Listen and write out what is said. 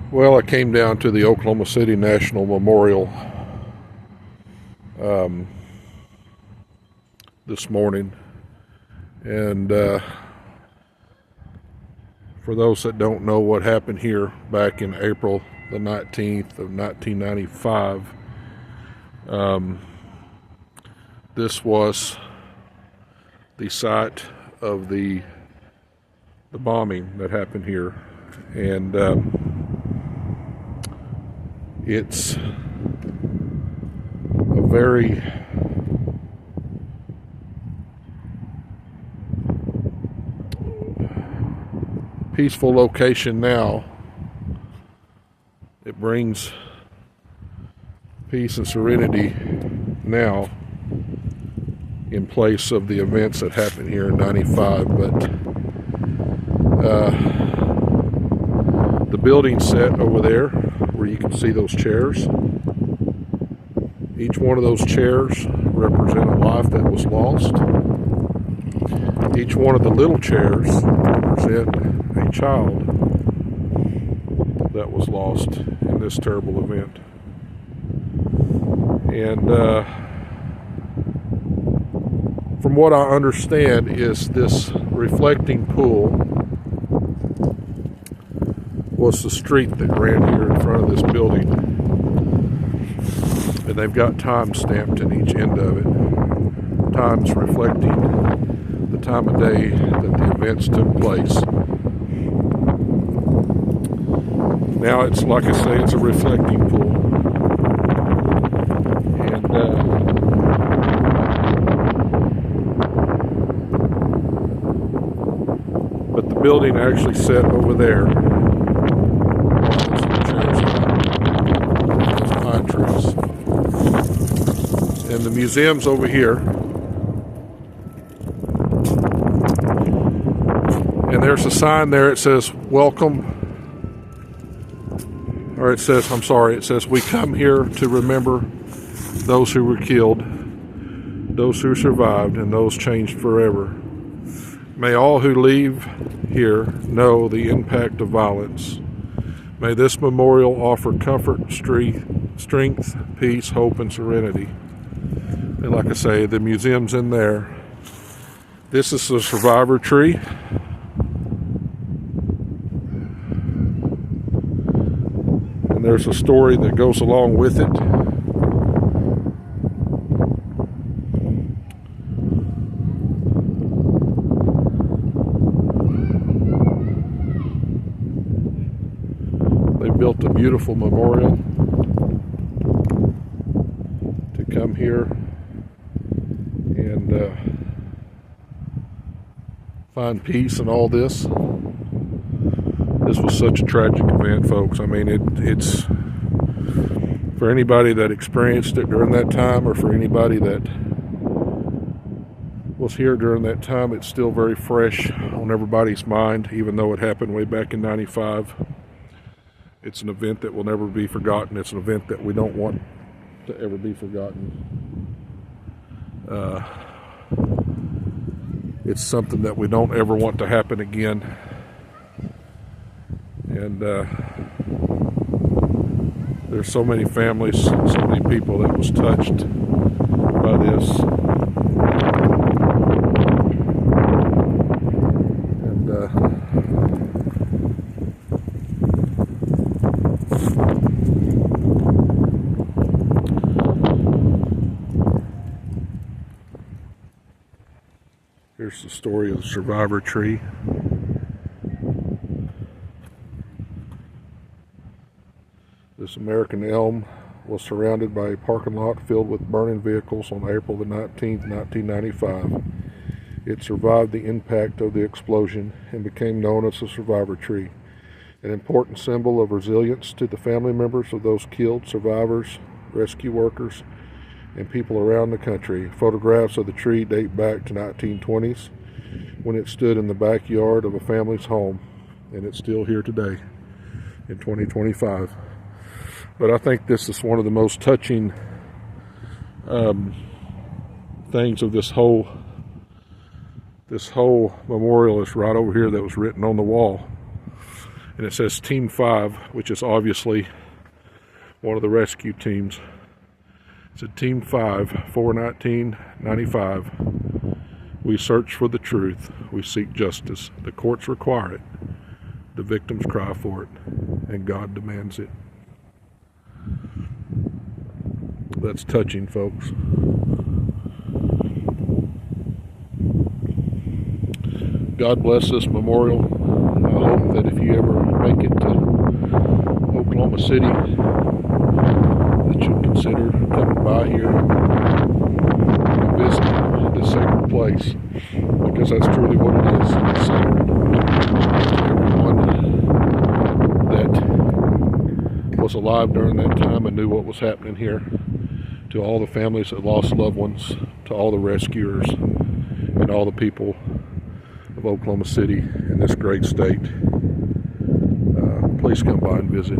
Well, I came down to the Oklahoma City National Memorial this morning, and for those that don't know what happened here back in April the 19th of 1995, this was the site of the bombing that happened here, and it's a very peaceful location now. It brings peace and serenity now in place of the events that happened here in 95. But the building set over there where you can see those chairs, each one of those chairs represent a life that was lost. Each one of the little chairs represent a child that was lost in this terrible event. And from what I understand is this reflecting pool was the street that ran here in front of this building, and they've got time stamped in each end of it, times reflecting the time of day that the events took place. Now it's, like I say, it's a reflecting pool, and but the building actually set over there. Pine trees, and the museum's over here. And there's a sign there. It says welcome, or it says, I'm sorry, it says we come here to remember those who were killed, those who survived, and those changed forever. May all who leave here know the impact of violence. May this memorial offer comfort, strength, peace, hope, and serenity. And like I say, the museum's in there. This is the survivor tree. And there's a story that goes along with it. They built a beautiful memorial to come here and find peace in all this. This was such a tragic event, folks. I mean, it's for anybody that experienced it during that time, or for anybody that was here during that time, it's still very fresh on everybody's mind, even though it happened way back in 95. It's an event that will never be forgotten. It's an event that we don't want to ever be forgotten. It's something that we don't ever want to happen again. And there's so many families, so many people that was touched by this. And here's the story of the survivor tree. This American elm was surrounded by a parking lot filled with burning vehicles on April the 19th, 1995. It survived the impact of the explosion and became known as the survivor tree, an important symbol of resilience to the family members of those killed, survivors, rescue workers, and people around the country. Photographs of the tree date back to 1920s when it stood in the backyard of a family's home, and it's still here today in 2025. But I think this is one of the most touching things of this whole memorial is right over here that was written on the wall. and it says Team 5, which is obviously one of the rescue teams. It's a Team 5, 4/19/95. We search for the truth. We seek justice. The courts require it. The victims cry for it, and God demands it. That's touching, folks. God bless this memorial. I hope that if you ever make it to Oklahoma City, that you'll consider coming by here and visiting this sacred place, because that's truly what it is. It's sacred. Everyone that was alive during that time and knew what was happening here, to all the families that lost loved ones, to all the rescuers, and all the people of Oklahoma City in this great state, please come by and visit.